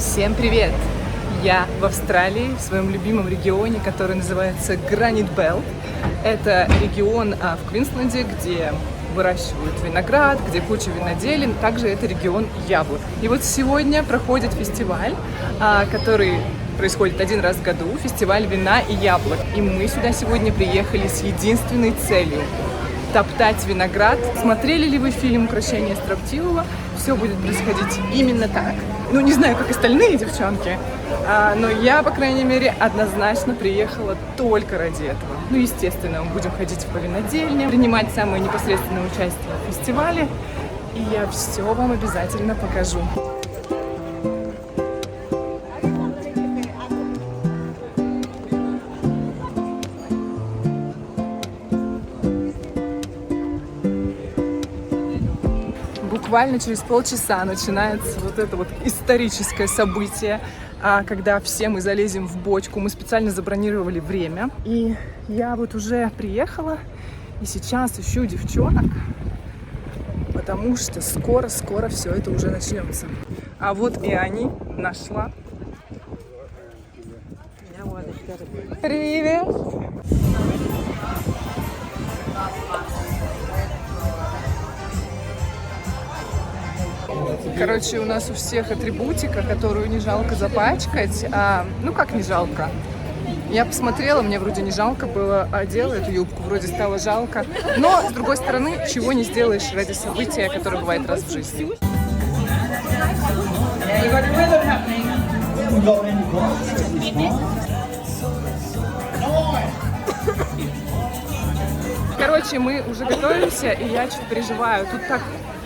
Всем привет! Я в Австралии, в своем любимом регионе, который называется Granite Belt. Это регион в Квинсленде, где выращивают виноград, где куча виноделин. Также это регион яблок. И вот сегодня проходит фестиваль, который происходит один раз в году, фестиваль вина и яблок. И мы сюда сегодня приехали с единственной целью – топтать виноград. Смотрели ли вы фильм «Укрощение строптивого»? Все будет происходить именно так. Ну, не знаю, как остальные девчонки, но я, по крайней мере, однозначно приехала только ради этого. Ну, естественно, мы будем ходить по винодельням, принимать самое непосредственное участие в фестивале, и я все вам обязательно покажу. Буквально через полчаса начинается вот это вот историческое событие, когда все мы залезем в бочку. Мы специально забронировали время. И я вот уже приехала и сейчас ищу девчонок, потому что скоро все это уже начнется. А вот и они, нашла. Привет! Короче, у нас у всех атрибутика, которую не жалко запачкать. Ну как не жалко? Я посмотрела, мне вроде не жалко было, одела эту юбку, вроде стало жалко. Но, с другой стороны, чего не сделаешь ради события, которое бывает раз в жизни. Короче, мы уже готовимся, и я чуть переживаю. Тут так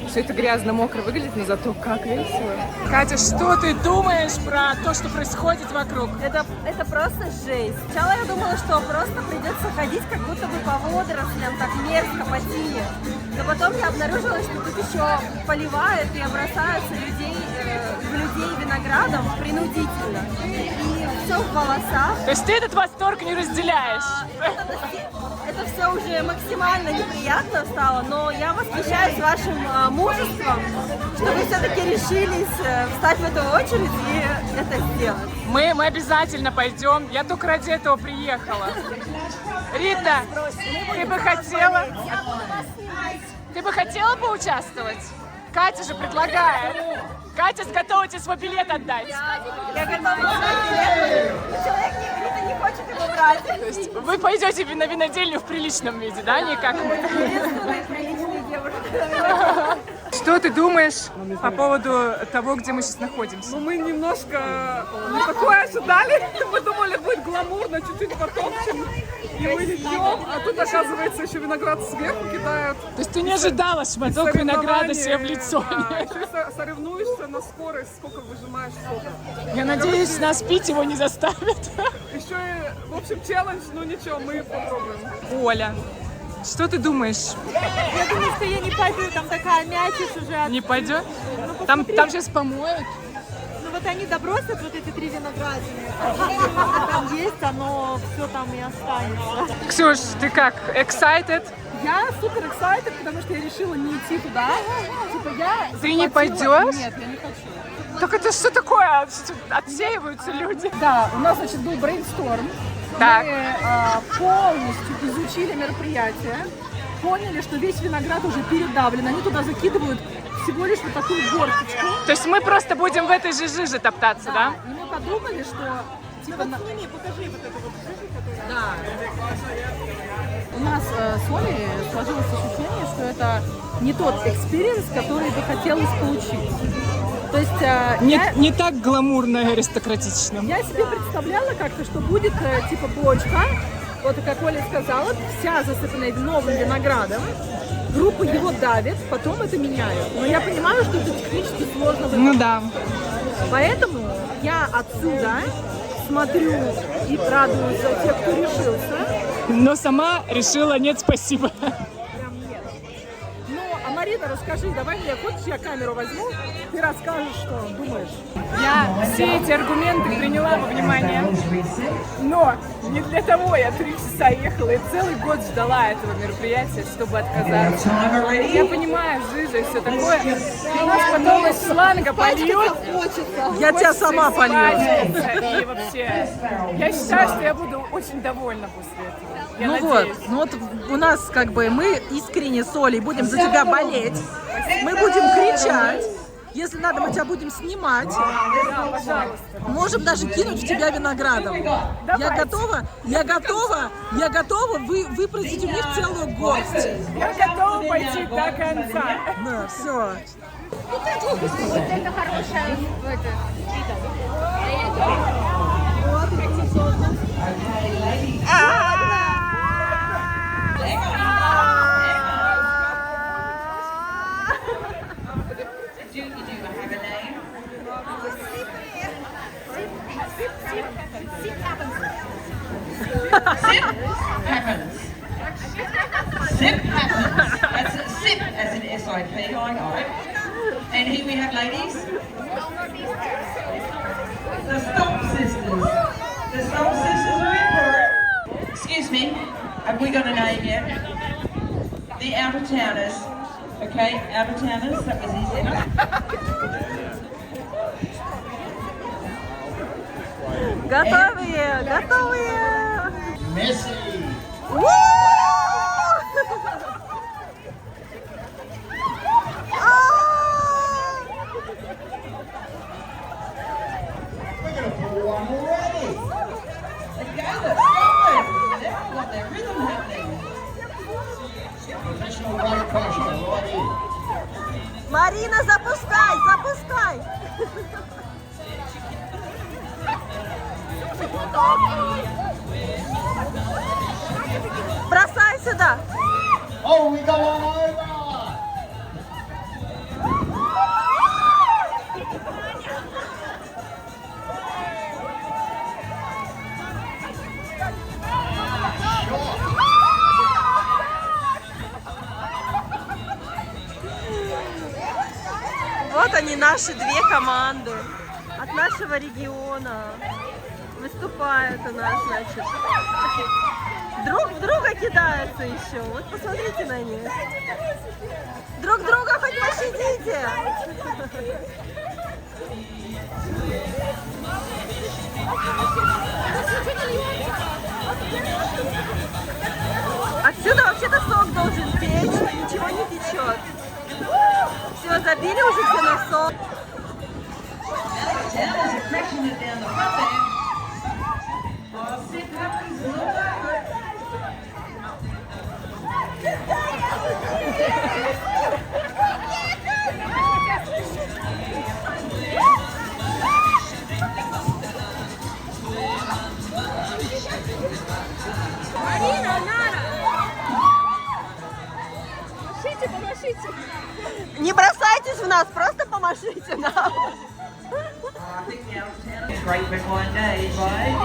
все это грязно-мокро выглядит, но зато как весело. Катя, что ты думаешь про то, что происходит вокруг? Это просто жесть. Сначала я думала, что просто придется ходить как будто бы по водорослям, так мерзко, по тине. Но потом я обнаружила, что тут еще поливают и бросаются в людей виноградом принудительно. И все в волосах. То есть ты этот восторг не разделяешь? Это все уже максимально неприятно стало, но я восхищаюсь вашим мужеством, что вы все-таки решились встать в эту очередь и это сделать. Мы обязательно пойдем. Я только ради этого приехала. Рита, ты бы хотела? Ты бы хотела поучаствовать? Катя же предлагает. Катя готова тебе свой билет отдать. Я готова отдать билет, но человек не хочет его брать. То есть вы пойдете на винодельню в приличном виде, да, не как мы? Приличные девушки. Что ты думаешь по поводу того, где мы сейчас находимся? Ну, мы немножко не такое ожидали. Мы думали, будет гламурно, чуть-чуть потопчем. И мы идем, а тут, оказывается, еще виноград сверху кидают. То есть ты не ожидала шматок винограда себе в лицо? Да, еще соревнуешься на скорость, сколько выжимаешь сока. Я надеюсь, нас пить его не заставят. Еще и, в общем, челлендж, ну ничего, мы попробуем. Оля, что ты думаешь? Я думаю, что я не пойду, там такая мякиш уже. Не пойдет? Там сейчас помоют. Ну вот они добросят вот эти 3 виноградины. Там есть, оно все там и останется. Ксюш, ты как, excited? Я супер excited, потому что я решила не идти туда. Типа я Ты не пойдешь? Нет, я не хочу. Так это что такое? Отсеиваются люди. Да, у нас, значит, был брейнсторм. Так. Мы полностью изучили мероприятие, поняли, что весь виноград уже передавлен. Они туда закидывают всего лишь вот такую горсточку. То есть мы просто будем в этой же жиже топтаться, да? И мы подумали, что... Типа, Сними, покажи вот эту вот жижу, которая... Да. У нас с Олей сложилось ощущение, что это не тот экспириенс, который бы хотелось получить. То есть Не так гламурно и аристократично. я себе представляла как-то, что будет типа бочка, вот как Оля сказала, вся засыпанная новым виноградом. Группа его давит, потом это меняют. Но я понимаю, что это технически сложно. Ну да. Поэтому я отсюда смотрю и радуюсь за тех, кто решился. Но сама решила нет, спасибо. Прям нет. Ну, а Марина, расскажи, давай мне, хочешь, я камеру возьму, ты расскажешь, что думаешь. Я все эти аргументы приняла во внимание, но не для того я 3 часа ехала и целый год ждала этого мероприятия, чтобы отказаться. Я понимаю, жижа и все такое, и у нас потом из шланга польют. Я тебя сама полью. И вообще, я считаю, что я буду очень довольна после этого. Я надеюсь. Ну вот у нас как бы мы искренне с Олей будем за тебя болеть, мы будем кричать, если надо, мы тебя будем снимать, Да, пожалуйста. можем даже кинуть в тебя виноградом. Я готова выпросить у них целую горсть. Я готова пойти до конца. Да, все. Это хорошая Sip happens. That's a sip as in S-I-P, I know. And here we have ladies. The Stomp Sisters. The Stomp Sisters are in for it. Excuse me, have we got a name yet? The Out-of-Towners. Okay, Out-of-Towners, that was easy. Готовые, готовые. Messi. We're going to pull one already. Together, going. They've got their rhythm happening. Professional weight crusher right in. Марина, запускай, запускай. Бросай сюда. Oh, we go on over. Вот они, наши две команды от нашего региона. Выступают у нас, значит. Друг в друга кидаются еще. Вот посмотрите на них. Друг друга хоть пощадите. Отсюда вообще-то сок должен течь, но ничего не течет. Все, забили уже все на сок. Towers are crashing it down the front there. Oh, Sip happens all over it. Не бросайтесь в нас, просто помашите нам. I think the Out-of-Towners is great big one day, right?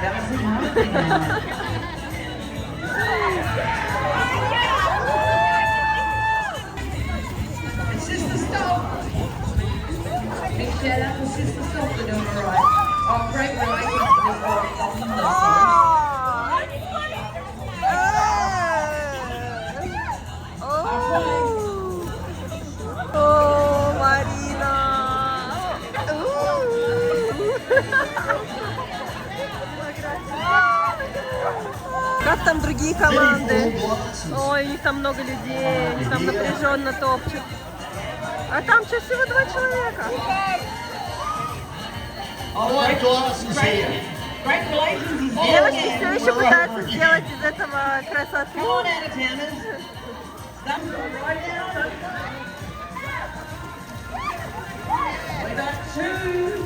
That was the hard thing. And Sister Stomp. Big shout out to Sister Stomp for doing it right. Oh, great relations with this boy. О, Марина! Как там другие команды? Ой, у них там много людей, они там напряженно топчут. А там что, всего 2 человека? White glasses here. Great relations is Девочки все еще пытаются сделать из этого красоту. Come on, Out-of-Towners. Stump's right now. We've got 2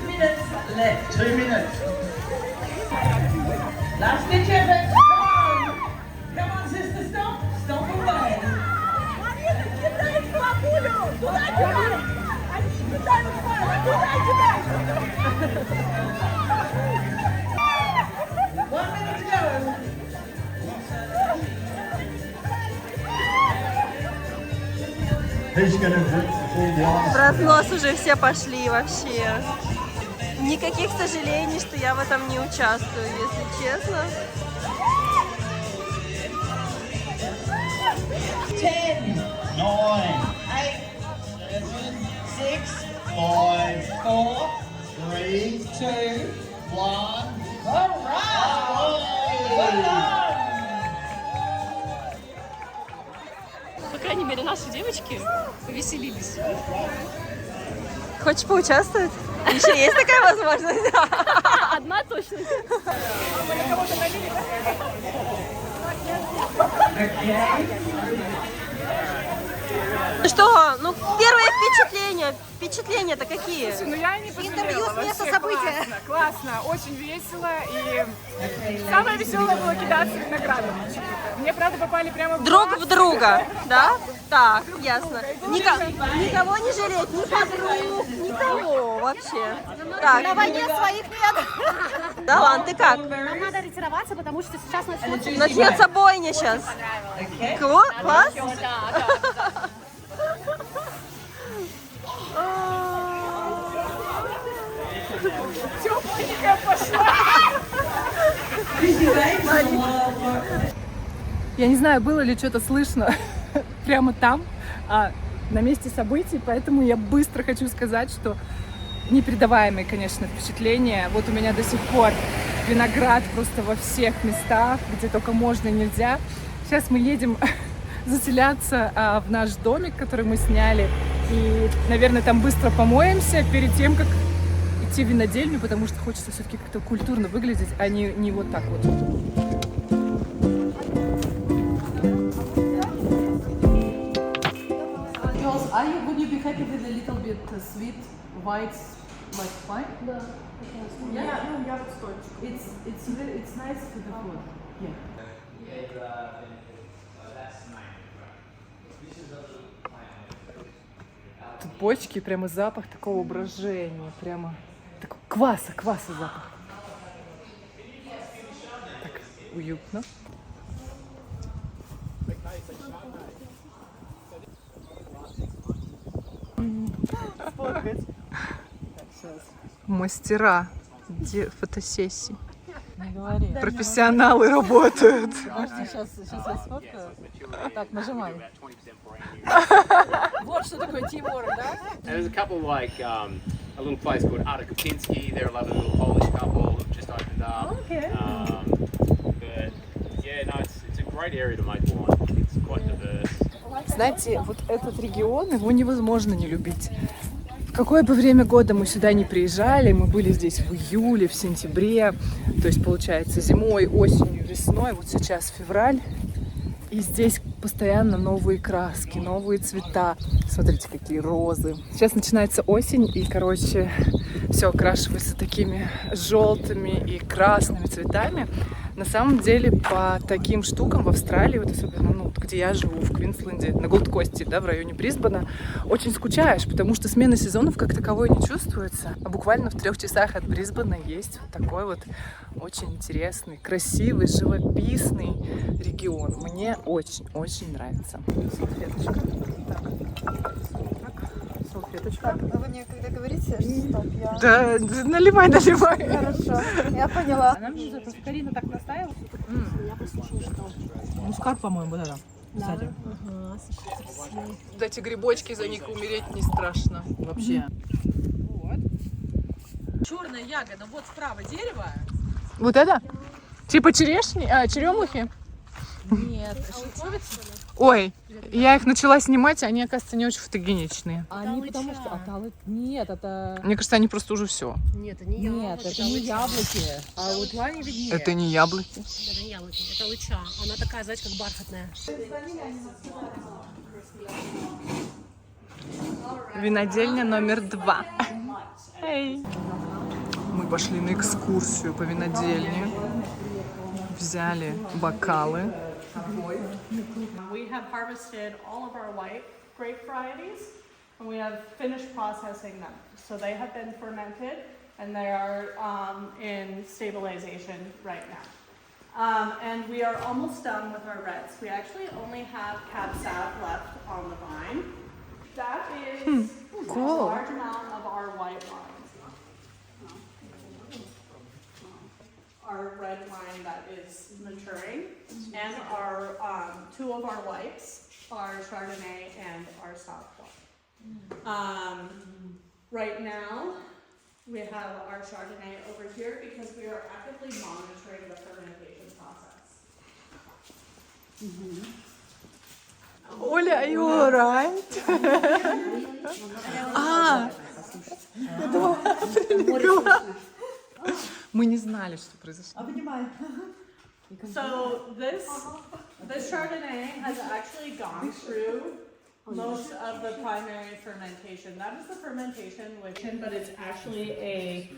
minutes left. 2 minutes. Last ditch effort. Come on. Come on, Sister Stomp. Stomp away. One minute to go. Who's going to pull the ice? В разнос уже все пошли вообще. Никаких сожалений, что я в этом не участвую, если честно. 10, 9, 8, 7, 6, 5, 4, 3, 2, 1. All right! По крайней мере, наши девочки повеселились. Хочешь поучаствовать? Еще есть такая возможность? Одна точно. Что? Ну, первые впечатления. Впечатления-то какие? Ну я не пожалела. Интервью с места Вообще события. Классно, очень весело. И самое веселое было кидаться виноградом. Мне, правда, попали прямо в Друг глаз. в друга, да? Так, ясно. Никого не жалеть, ни подруг, никого вообще. Так. На войне своих нет. Да ладно, ты как? Нам надо ретироваться, потому что сейчас начнется... Начнется бойня сейчас. Класс? Тёпленькая пошла. Я не знаю, было ли что-то слышно прямо там, на месте событий, поэтому я быстро хочу сказать, что непередаваемые, конечно, впечатления. Вот у меня до сих пор виноград просто во всех местах, где только можно и нельзя. Сейчас мы едем заселяться в наш домик, который мы сняли, и, наверное, там быстро помоемся перед тем, как идти в винодельню, потому что хочется все-таки как-то культурно выглядеть, а не вот так вот. Would you be happy with a little bit sweet, white, like wine? Да. Yeah, Ну, я вот стольчик. it's nice for the food. Yeah. Тут бочки, прямо запах такого брожения, прямо такой кваса запах. Так, уютно. Мастера фотосессий. Профессионалы работают. Сейчас я сфоткаю. Так, нажимай. Вот что такое Тимур, да? And there's a couple like a little place called Arta Kopinski. They're a lovely little Polish couple who've just opened up. Okay. But yeah, no, it's a great area to make wine. It's quite diverse. Знаете, вот этот регион, его невозможно не любить. В какое бы время года мы сюда не приезжали, мы были здесь в июле, в сентябре, то есть, получается, зимой, осенью, весной, вот сейчас февраль, и здесь постоянно новые краски, новые цвета. Смотрите, какие розы. Сейчас начинается осень, и, короче, все окрашивается такими желтыми и красными цветами. На самом деле, по таким штукам в Австралии, вот особенно, ну, где я живу, в Квинсленде, на Голд-Косте, да, в районе Брисбена, очень скучаешь, потому что смена сезонов как таковой не чувствуется. А буквально в 3 часах от Брисбена есть вот такой вот очень интересный, красивый, живописный регион. Мне очень-очень нравится. Салфеточка. Салфеточка. А вы мне когда говорите, что стоп, я... Да, наливай. Хорошо, я поняла. Нам же просто Карина так настаивала. Я послушала, что... Мускат, по-моему, да. Кстати. Ага, слушайте, Вот эти грибочки, за них умереть не страшно. Вообще. вот. Черная ягода, вот справа дерево. Вот это? Типа черешни? Черемухи? Нет, шелковица. Ой, я их начала снимать, и они, оказывается, не очень фотогеничные. Они потому что... Нет, это... Мне кажется, они просто уже все. Нет, это не яблоки. А вот лани виднее. Это не яблоки. Это не яблоки, это лыча. Она такая, знаете, как бархатная. Винодельня номер 2. Эй. Мы пошли на экскурсию по винодельне. Взяли бокалы. We have harvested all of our white grape varieties and we have finished processing them. So they have been fermented and they are in stabilization right now. And we are almost done with our reds. We actually only have Cab Sav left on the vine. That is a large amount of our white wines. our red wine that is maturing, and our 2 of our whites, our Chardonnay and our Sauternes. Right now, we have our Chardonnay over here because we are actively monitoring the fermentation process. Оля, are you alright? Мы не знали, что произошло. So this Chardonnay has actually gone through most of the primary fermentation. That is the fermentation, but it's actually a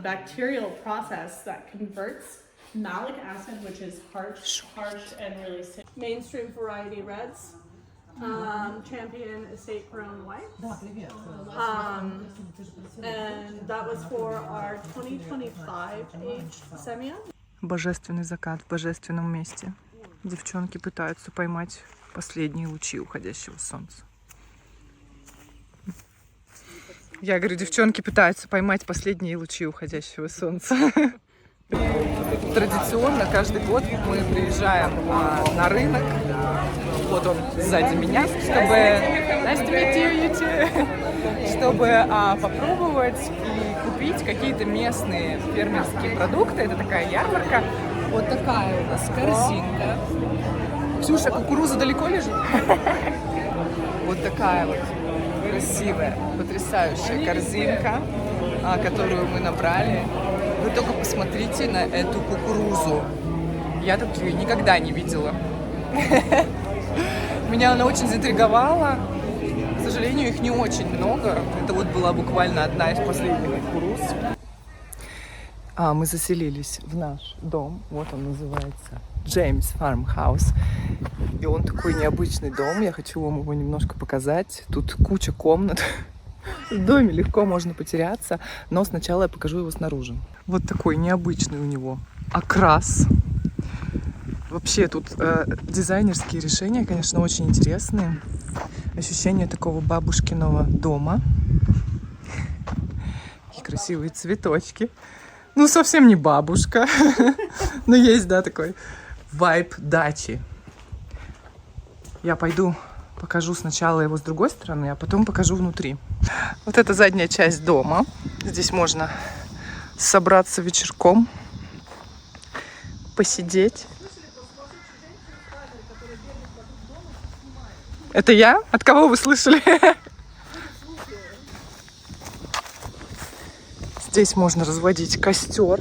bacterial process that converts malic acid, which is harsh and really sick. Mainstream variety reds, Champion estate grown white. And that was for our 2025 aged Semillon. Божественный закат в божественном месте. Девчонки пытаются поймать последние лучи уходящего солнца. Я говорю, девчонки пытаются поймать последние лучи уходящего солнца. Традиционно каждый год мы приезжаем на рынок. Вот он сзади меня, чтобы попробовать и купить какие-то местные фермерские продукты. Это такая ярмарка. Вот такая у нас корзинка. Ксюша, кукуруза далеко лежит? Вот такая вот красивая, потрясающая корзинка, которую мы набрали. Вы только посмотрите на эту кукурузу. Я такие никогда не видела. Меня она очень заинтриговала. К сожалению, их не очень много. Это вот была буквально одна из последних кукуруз. Мы заселились в наш дом. Вот он называется James Farmhouse. И он такой необычный дом. Я хочу вам его немножко показать. Тут куча комнат. В доме легко можно потеряться. Но сначала я покажу его снаружи. Вот такой необычный у него окрас. Вообще тут дизайнерские решения, конечно, очень интересные. Ощущение такого бабушкиного дома. Такие красивые цветочки. Ну, совсем не бабушка. Но есть, да, такой вайб дачи. Я пойду покажу сначала его с другой стороны, а потом покажу внутри. Вот это задняя часть дома. Здесь можно собраться вечерком, посидеть. Это я? От кого вы слышали? Здесь можно разводить костер.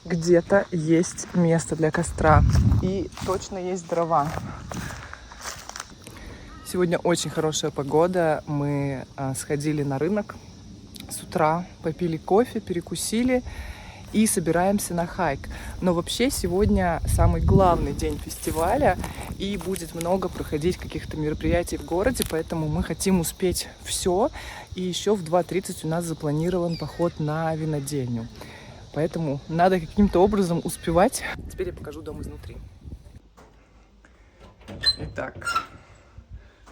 Где-то есть место для костра. И точно есть дрова. Сегодня очень хорошая погода. Мы сходили на рынок с утра, попили кофе, перекусили и собираемся на хайк. Но вообще сегодня самый главный день фестиваля, и будет много проходить каких-то мероприятий в городе, поэтому мы хотим успеть все. И еще в 2:30 у нас запланирован поход на винодельню. Поэтому надо каким-то образом успевать. Теперь я покажу дом изнутри. Итак,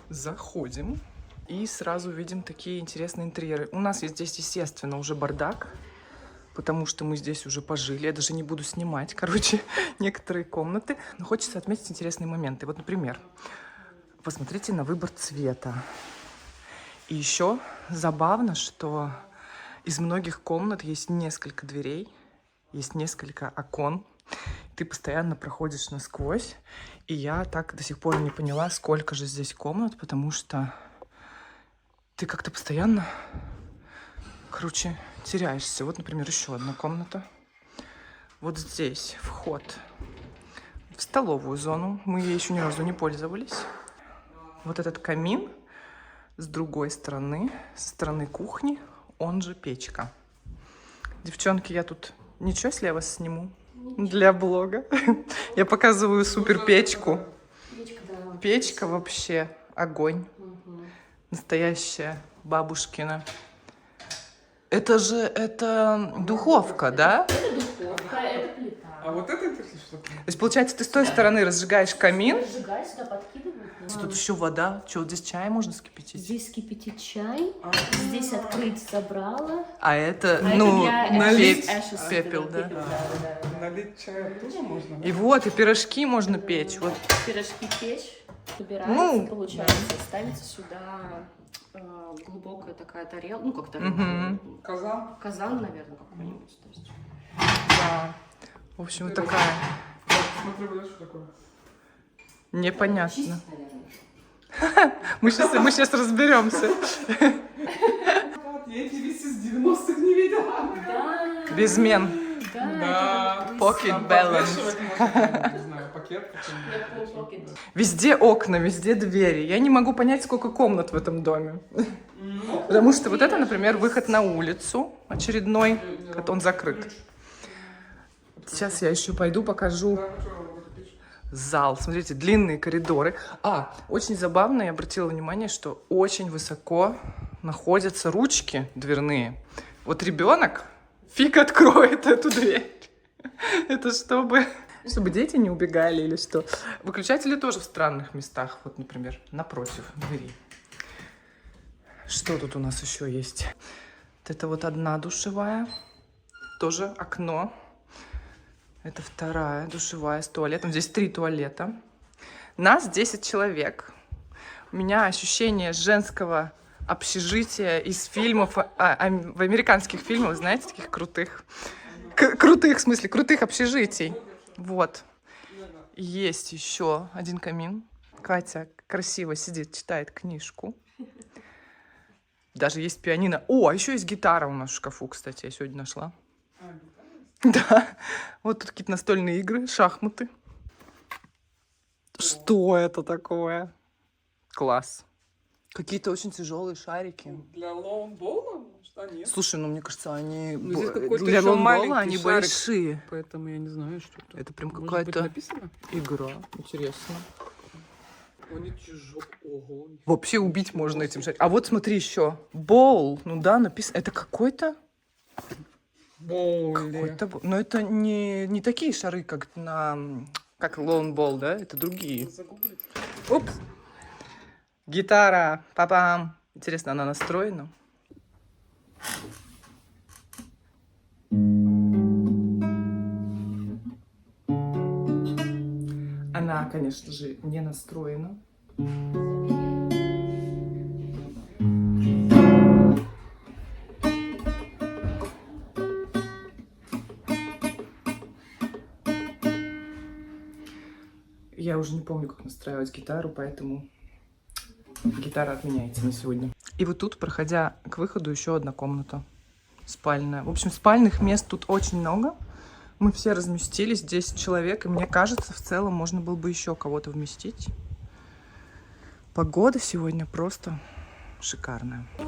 заходим и сразу видим такие интересные интерьеры. У нас здесь, естественно, уже бардак, потому что мы здесь уже пожили. Я даже не буду снимать, некоторые комнаты. Но хочется отметить интересные моменты. Вот, например, посмотрите на выбор цвета. И еще забавно, что из многих комнат есть несколько дверей, есть несколько окон. Ты постоянно проходишь насквозь. И я так до сих пор не поняла, сколько же здесь комнат, потому что ты как-то постоянно, теряешься. Вот, например, еще одна комната. Вот здесь вход в столовую зону. Мы ей еще ни разу не пользовались. Вот этот камин с другой стороны, со стороны кухни, он же печка. Девчонки, я тут ничего, если я вас сниму для блога. Я показываю супер печку. Печка вообще огонь. Настоящая бабушкина. Это духовка, да? Это духовка, это плита. А вот это что? То есть, получается, ты с той стороны разжигаешь камин. Разжигаешь, сюда подкидывают. Тут еще вода. Что, здесь чай можно скипятить? Здесь кипятить чай, здесь открыть забрала. А это, А ну, это для налить ashes, пепел, да, да? пепел, да. Налить чая тоже можно? И вот, и пирожки можно печь. Вот. Пирожки печь, собирается, Ну, получается, ставится сюда глубокая такая тарелка, ну как тарелка, Казан? казан, наверное, какой-нибудь. То есть. Да. В общем, такая Смотри, вот это что такое? непонятно. Чистить, наверное. Мы сейчас разберемся. Я эти вещи с 90-х не видела. Да. Безмен. Да. Pocket Там balance. подвешивать можно, не знаю, пакет какой-нибудь. Везде окна, везде двери. Я не могу понять, сколько комнат в этом доме. Потому что вот это, например, выход на улицу очередной. Он закрыт. Сейчас я еще пойду покажу зал. Смотрите, длинные коридоры. Очень забавно, я обратила внимание, что очень высоко находятся ручки дверные. Вот ребенок фиг откроет эту дверь. Это чтобы дети не убегали или что. Выключатели тоже в странных местах. Вот, например, напротив двери. Что тут у нас еще есть? Вот это вот одна душевая. Тоже окно. Это вторая душевая с туалетом. Здесь 3 туалета. Нас 10 человек. У меня ощущение женского общежития из фильмов, в американских фильмах, знаете, таких крутых. Крутых, в смысле, крутых общежитий. Вот. Есть еще один камин. Катя красиво сидит, читает книжку. Даже есть пианино. А еще есть гитара у нас в шкафу, кстати, я сегодня нашла. Да. Вот тут какие-то настольные игры, шахматы. Что это такое? Класс. Какие-то очень тяжелые шарики. Для лоунбола? Что нет? Слушай, ну мне кажется, они здесь какой-то для еще лонгбола маленький они шарик. большие. Поэтому я не знаю, что это. Это прям Может быть, какая-то написано? игра. Интересно. Они тяжелые. Ого. Вообще убить можно этим шариком. А вот смотри еще. Боул. Ну да, написано. Это какой-то... Боули. Но это не такие шары, как как лоунбол, да? Это другие. Упс. Гитара. Папам. Интересно, она настроена? Она, конечно же, не настроена. Я уже не помню, как настраивать гитару, поэтому гитара отменяется на сегодня. И вот тут, проходя к выходу, еще одна комната спальная. В общем, спальных мест тут очень много. Мы все разместились, 10 человек, и мне кажется, в целом можно было бы еще кого-то вместить. Погода сегодня просто шикарная. 5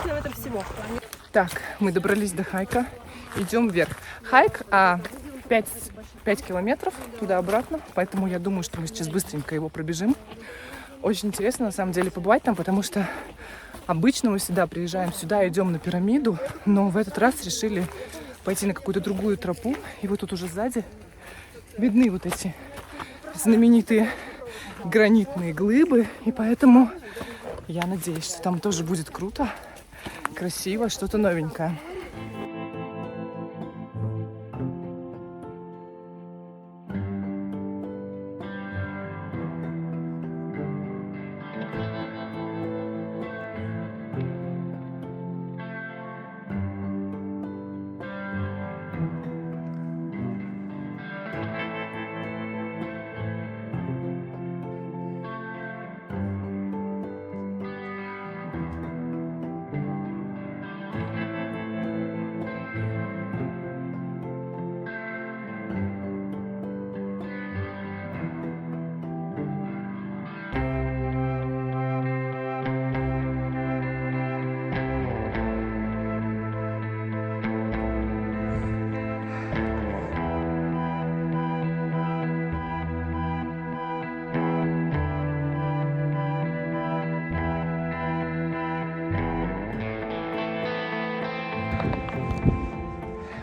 километров всего. Так, мы добрались до хайка. Идем вверх. Хайк 5 километров туда-обратно, поэтому я думаю, что мы сейчас быстренько его пробежим. Очень интересно, на самом деле, побывать там, потому что обычно мы всегда приезжаем сюда, идем на пирамиду, но в этот раз решили пойти на какую-то другую тропу. И вот тут уже сзади видны вот эти знаменитые гранитные глыбы, и поэтому я надеюсь, что там тоже будет круто, красиво, что-то новенькое.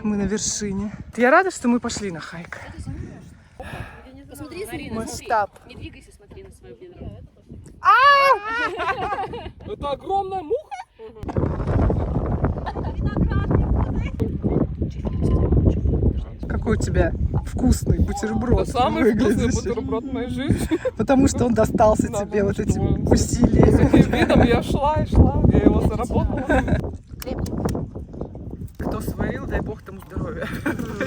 Мы на вершине. Я рада, что мы пошли на хайк. Масштаб. Не двигайся, смотри на свое бедро. Это огромная муха? Какой у тебя вкусный бутерброд. Это самый вкусный выглядящий. бутерброд в моей жизни. Потому что он достался Да, тебе вот что этим вы. С усилием. этим видом я шла и шла, я его заработала. Кто сварил, дай бог тому здоровья.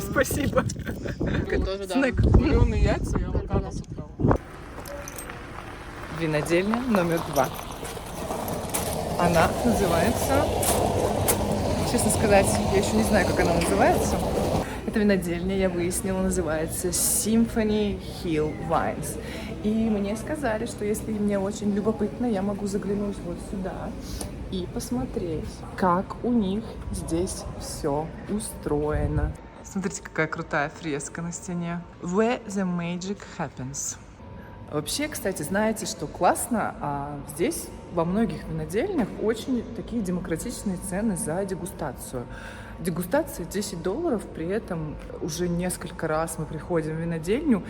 Спасибо. Тоже, да. Снэк. Вареные яйца я авокадо собрала. Винодельня номер 2. Она называется... Честно сказать, я еще не знаю, как она называется. Эта винодельня, я выяснила, называется Symphony Hill Wines. И мне сказали, что если мне очень любопытно, я могу заглянуть вот сюда и посмотреть, как у них здесь все устроено. Смотрите, какая крутая фреска на стене. Where the magic happens. Вообще, кстати, знаете, что классно? Здесь во многих винодельнях очень такие демократичные цены за дегустацию. Дегустация $10, при этом уже несколько раз мы приходим в винодельню,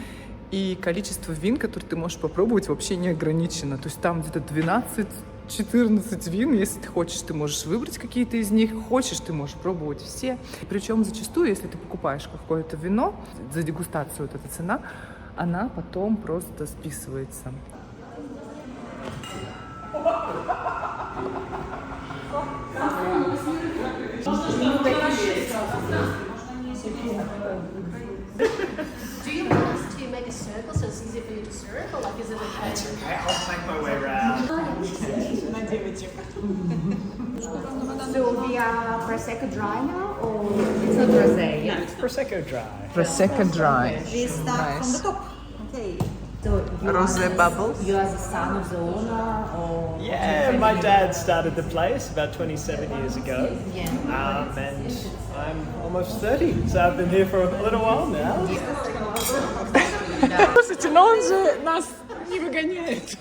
и количество вин, которые ты можешь попробовать, вообще не ограничено. То есть там где-то 12-14 вин, если ты хочешь, ты можешь выбрать какие-то из них, хочешь, ты можешь пробовать все. Причем зачастую, если ты покупаешь какое-то вино, за дегустацию вот эта цена, она потом просто списывается. Do you want us to make a circle so it's easier for you to circle? Like, is it okay? Okay, I'll make my way around. So we are Prosecco dry now, or it's not rosé? No, it's Prosecco dry. Prosecco dry. We start from the Nice. top. Okay. Rosé bubbles. You are the son of the owner, or Yeah, my dad started the place about 27 years ago. yeah. And I'm almost 30, so I've been here for a little while now. Слушайте, но он же нас не выгоняет.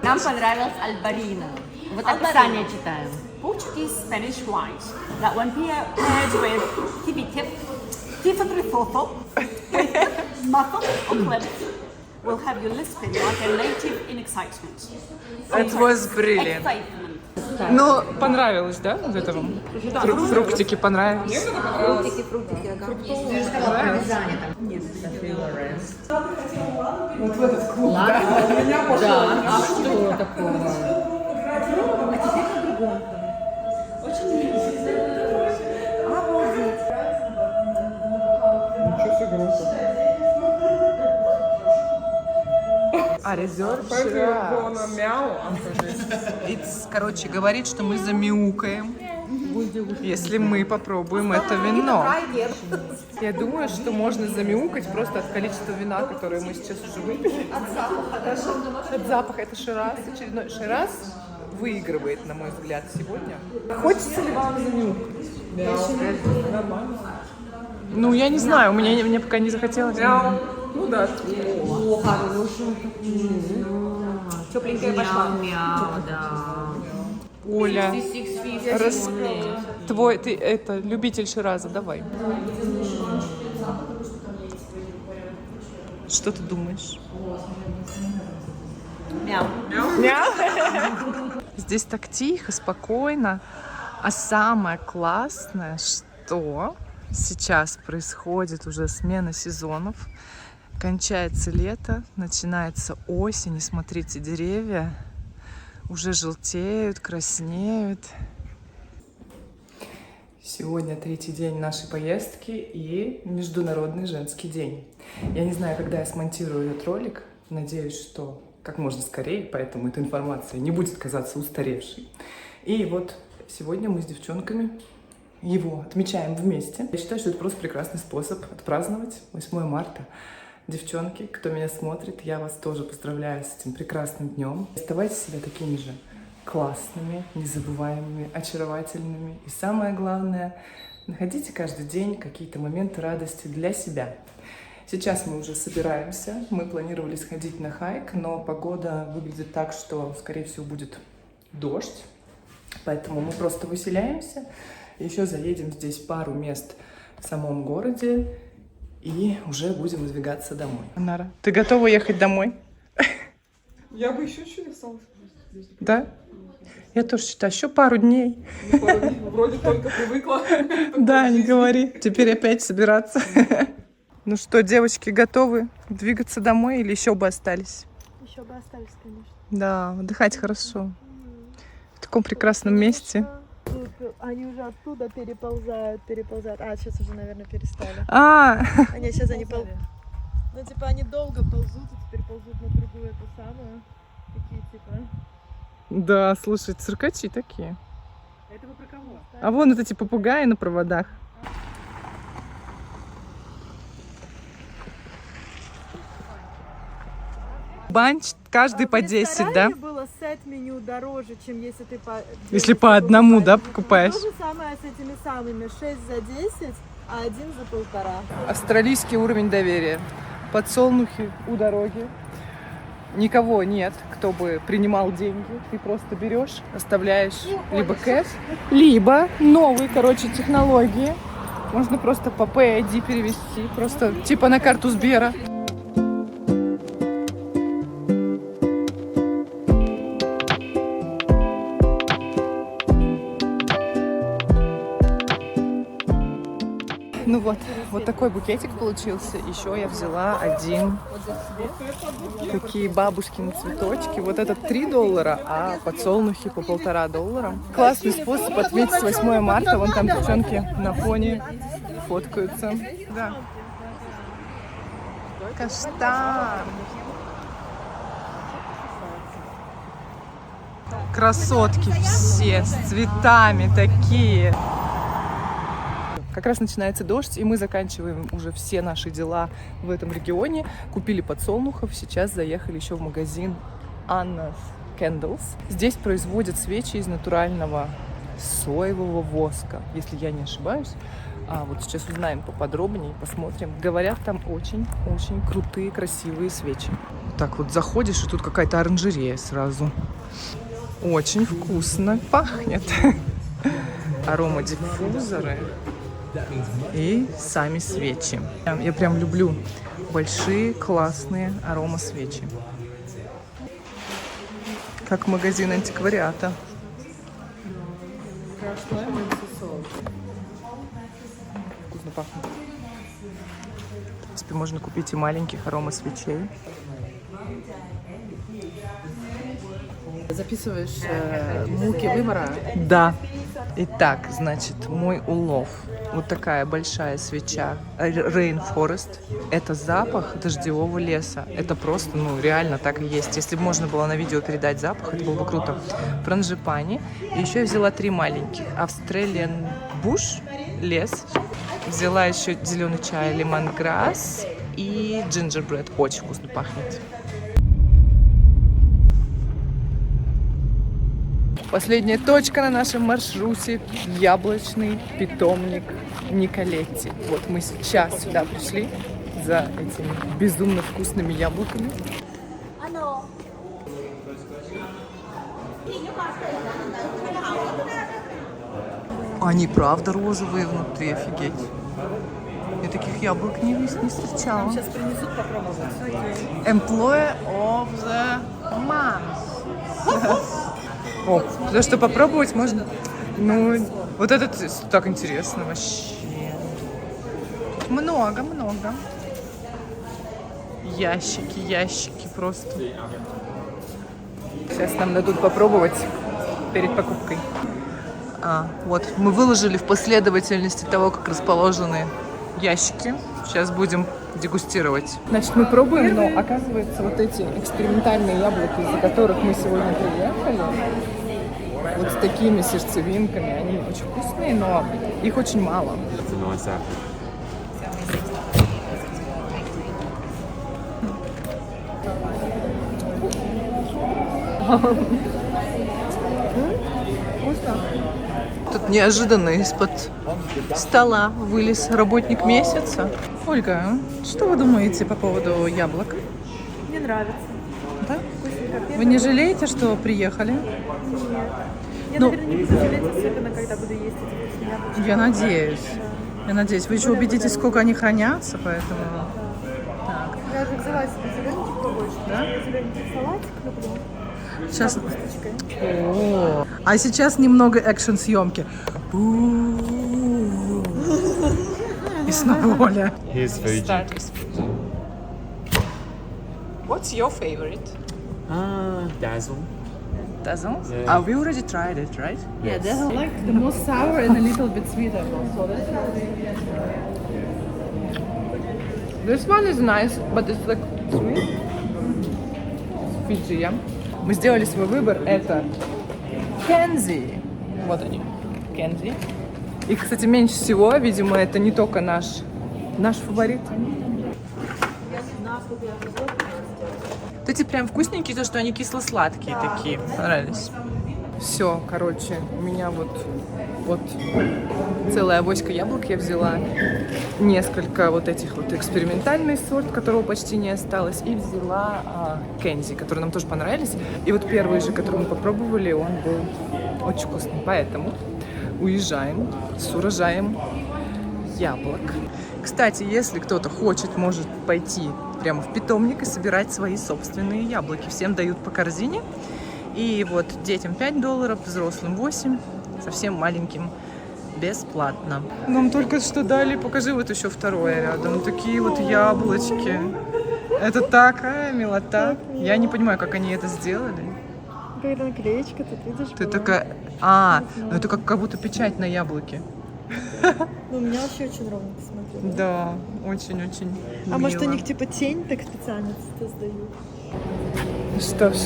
Нам понравилось Albarino. Вот описание читаем. Portuguese Spanish wines that when paired with Tifa Trifofo, muffin or clement, will have you lisping like a native in excitement. It was brilliant. Excitement. Ну, понравилось, да, вот это вам? Фруктики понравились? Фруктики, ага. Вот в этот клуб, да? У меня пошло. А что такого? Ничего себе громко. А резерв Она мяу. короче, говорит, что мы замяукаем, если мы попробуем это вино. Я думаю, что можно замяукать просто от количества вина, которое мы сейчас уже выпили. От запаха. Это Шираз. Очередной Шираз выигрывает, на мой взгляд, сегодня. Хочется ли вам замяукать? Ну, я не знаю, мне пока не захотелось. Ну да. Тепленькая пошла. Мяу, да. Оля, ты это любитель Шираза, давай. Что ты думаешь? Мяу. Здесь так тихо, спокойно. А самое классное, что сейчас происходит уже смена сезонов. Кончается лето, начинается осень, и смотрите, деревья уже желтеют, краснеют. Сегодня 3-й день нашей поездки и Международный женский день. Я не знаю, когда я смонтирую этот ролик. Надеюсь, что как можно скорее, поэтому эта информация не будет казаться устаревшей. И вот сегодня мы с девчонками его отмечаем вместе. Я считаю, что это просто прекрасный способ отпраздновать 8 марта. Девчонки, кто меня смотрит, я вас тоже поздравляю с этим прекрасным днем. Оставайтесь себя такими же классными, незабываемыми, очаровательными. И самое главное, находите каждый день какие-то моменты радости для себя. Сейчас мы уже собираемся. Мы планировали сходить на хайк, но погода выглядит так, что, скорее всего, будет дождь. Поэтому мы просто выселяемся. Еще заедем здесь пару мест в самом городе. И уже будем выдвигаться домой. Нара, ты готова ехать домой? Я бы еще чуть осталось. Да? Я тоже считаю, еще пару дней. Вроде только привыкла. Да, не говори. Теперь опять собираться. Ну что, девочки, готовы двигаться домой или еще бы остались? Еще бы остались, конечно. Да, отдыхать хорошо. В таком прекрасном месте. Тут они уже оттуда переползают. А, сейчас уже, наверное, перестали. Они сейчас ползут. Ну, типа, они долго ползут, и теперь ползут на другую эту самую. Такие, типа... Да, слушай, циркачи такие. Это вы про кого? А вон вот эти попугаи на проводах. Банч каждый по 10, да? Было сет-меню дороже, чем если ты по... Если по одному, да, покупаешь? То же самое с этими самыми. 6 за 10, а 1 за 1,5. Австралийский уровень доверия. Подсолнухи у дороги. Никого нет, кто бы принимал деньги. Ты просто берешь, оставляешь либо кэш, либо новые, технологии. Можно просто по PID перевести, просто типа на карту Сбера. Ну вот такой букетик получился. Еще я взяла один. Такие бабушкины цветочки. Вот этот $3, а подсолнухи по $1,5. Классный способ отметить 8 марта. Вон там девчонки на фоне фоткаются. Да. Каштан. Красотки все с цветами такие. Как раз начинается дождь, и мы заканчиваем уже все наши дела в этом регионе. Купили подсолнухов, сейчас заехали еще в магазин Anna's Candles. Здесь производят свечи из натурального соевого воска, если я не ошибаюсь. Вот сейчас узнаем поподробнее, посмотрим. Говорят, там очень-очень крутые, красивые свечи. Так вот заходишь, и тут какая-то оранжерея сразу. Очень вкусно пахнет. Аромадиффузоры. И сами свечи. Я прям люблю большие, классные аромасвечи. Как магазин антиквариата. Вкусно пахнет. В принципе, можно купить и маленьких аромасвечей. Записываешь муки выбора? Да. Итак, значит, мой улов. Вот такая большая свеча Rainforest. Это запах дождевого леса. Это просто, реально так и есть. Если бы можно было на видео передать запах, это было бы круто. Франжипани. И еще я взяла 3 маленьких. Australian Bush, лес. Взяла еще зеленый чай Lemongrass и Gingerbread. Очень вкусно пахнет. Последняя точка на нашем маршруте – яблочный питомник Николетти. Вот мы сейчас сюда пришли за этими безумно вкусными яблоками. Они правда розовые внутри, офигеть. Я таких яблок не встречала. Сейчас принесут попробовать. Employee of the month. О, потому что попробовать можно. Вот этот так интересно вообще. Тут много. Ящики просто. Сейчас нам дадут попробовать перед покупкой. Вот мы выложили в последовательности того, как расположены ящики. Сейчас будем дегустировать. Значит, мы пробуем, но оказывается, вот эти экспериментальные яблоки, из-за которых мы сегодня приехали, вот с такими сердцевинками, они очень вкусные, но их очень мало. Тут неожиданно из-под стола вылез работник месяца. Ольга, что вы думаете по поводу яблок? Мне нравится. Да? Вы не жалеете, что приехали? Нет. Я, наверное, не буду жалеть, особенно когда буду есть эти вкусные яблоки. Я надеюсь. Я надеюсь, вы еще убедитесь, сколько они хранятся, поэтому... Так. Я же взяла себе зелененький побольше. Да? Зелененький салатик люблю. Сейчас... С косточкой. О, а сейчас немного экшн-съемки. И снова Оля. Here's Fuji. What's your favorite? Dazzle. Dazzle? Yeah. We already tried it, right? Yeah, that's like the most sour and a little bit sweeter. So that's This one is nice, but it's like sweet. Fiji, yeah? Мы сделали свой выбор. Это Кензи. Вот они. Кензи. Их, кстати, меньше всего. Видимо, это не только наш фаворит. Вот эти прям вкусненькие, то, что они кисло-сладкие такие. Понравились. Все, короче, у меня вот целая авоська яблок я взяла. Несколько вот этих вот экспериментальный сорт, которого почти не осталось. И взяла Кензи, которые нам тоже понравились. И вот первый же, который мы попробовали, он был очень вкусный. Поэтому уезжаем с урожаем яблок. Кстати, если кто-то хочет, может пойти прямо в питомник и собирать свои собственные яблоки. Всем дают по корзине. И вот детям $5, взрослым 8, совсем маленьким бесплатно. Нам только что дали, покажи вот еще второе рядом. Такие вот яблочки. Это такая милота. Я не понимаю, как они это сделали. Какая-то наклеечка, тут видишь? Ты была. такая... ну это как будто печать на яблоке. Ну, у меня вообще очень ровно, посмотри. Да, очень-очень А может, у мило. них типа тень так специально создают? Что ж,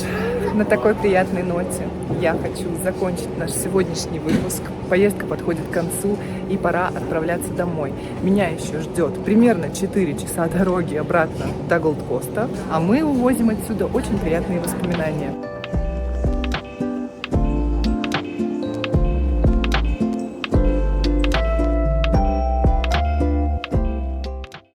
на такой приятной ноте я хочу закончить наш сегодняшний выпуск. Поездка подходит к концу, и пора отправляться домой. Меня еще ждет примерно 4 часа дороги обратно до Голд-Коста, а мы увозим отсюда очень приятные воспоминания.